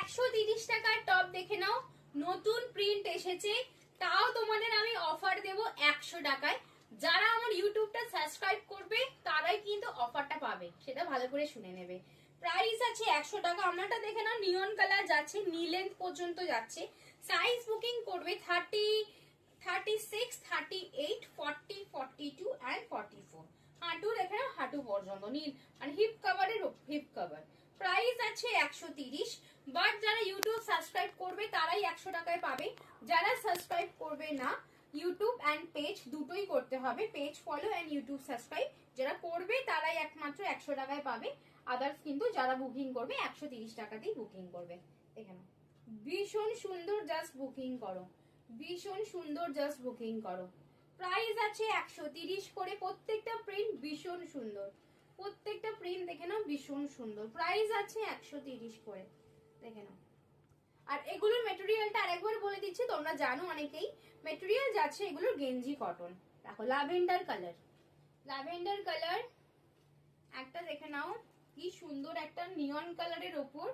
130 টাকার টপ দেখে নাও, নতুন প্রিন্ট এসেছে, তাও তোমাদের আমি অফার দেব 100 টাকায়। যারা আমার ইউটিউবটা সাবস্ক্রাইব করবে তারাই কিন্তু অফারটা পাবে, সেটা ভালো করে শুনে নেবে। প্রাইস আছে 100 টাকা। আপনারটা দেখে নাও, নিয়ন কালার যাচ্ছে, নি লেন্থ পর্যন্ত যাচ্ছে। সাইজ বুকিং করবে 30, 36, 38, 40, 42 and 44। হাঁটু দেখে নাও, হাঁটু পর্যন্ত নীল, আর হিপ কভারের হিপ কভার। প্রাইস আছে 130, বাট যারা ইউটিউব সাবস্ক্রাইব করবে তারাই 100 টাকায় পাবে। যারা সাবস্ক্রাইব করবে না, ইউটিউব এন্ড পেজ দুটোই করতে হবে, page follow and YouTube subscribe যারা করবে তারাই একমাত্র 100 টাকায় পাবে। আদার্স কিন্তু যারা বুকিং করবে 130 টাকাতেই বুকিং করবে। এখানে ভীষণ সুন্দর, জাস্ট বুকিং করো, ভীষণ সুন্দর, জাস্ট বুকিং করো। প্রাইস আছে 130 করে। প্রত্যেকটা প্রিন্ট ভীষণ সুন্দর, প্রত্যেকটা প্রিন্ট দেখে নাও ভীষণ সুন্দর। প্রাইস আছে 130 করে, দেখে নাও। আর এগুলোর মেটেরিয়ালটা আরেকবার বলে দিচ্ছি, তোমরা জানো অনেকেই। মেটেরিয়াল যাচ্ছে এগুলোর গেঞ্জি কটন। দেখো ল্যাভেন্ডার কালার, ল্যাভেন্ডার কালার একটা দেখে নাও, কি সুন্দর একটা নিয়ন কালারের ওপর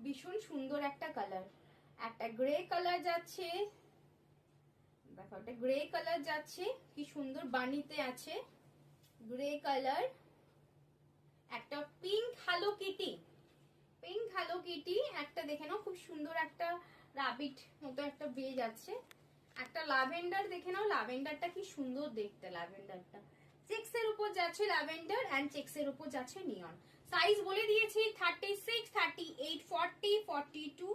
ভীষণ সুন্দর একটা কালার। একটা গ্রে কালার যাচ্ছে, দেখো একটা গ্রে কালার যাচ্ছে, কি সুন্দর বানিতে আছে গ্রে কালার। একটা pink hello Kitty, pink hello Kitty একটা দেখে নাও, খুব সুন্দর একটা রাবিট মতো একটা বেয়ে যাচ্ছে। একটা ল্যাভেন্ডার দেখে নাও, ল্যাভেন্ডারটা কি সুন্দর দেখতে, ল্যাভেন্ডারটা চেক্স এর উপর যাচ্ছে, ল্যাভেন্ডার এন্ড চেক্স এর উপর যাচ্ছে নিয়ন। সাইজ বলে দিয়েছি 36, 38, 40, 42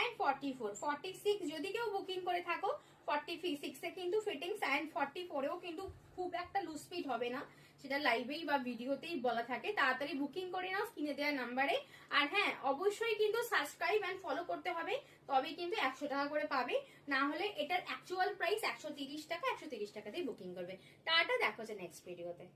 and 44। 46 যদি কেউ বুকিং করে থাকো, 46 এ কিন্তু ফিটিংস এন্ড 44 এও কিন্তু খুব একটা লুজ ফিট হবে না, সেটা লাইভেই বা ভিডিওতেই বলা থাকে। তাড়াতাড়ি বুকিং করে নাও স্ক্রিনে দেওয়া নাম্বারে। আর হ্যাঁ, অবশ্যই কিন্তু সাবস্ক্রাইব এন্ড ফলো করতে হবে, তবেই কিন্তু 100 টাকা করে পাবে। না হলে এটার অ্যাকচুয়াল প্রাইস 130 টাকা, 130 টাকাতেই বুকিং করবে। টাটা, দেখা হচ্ছে নেক্সট ভিডিওতে।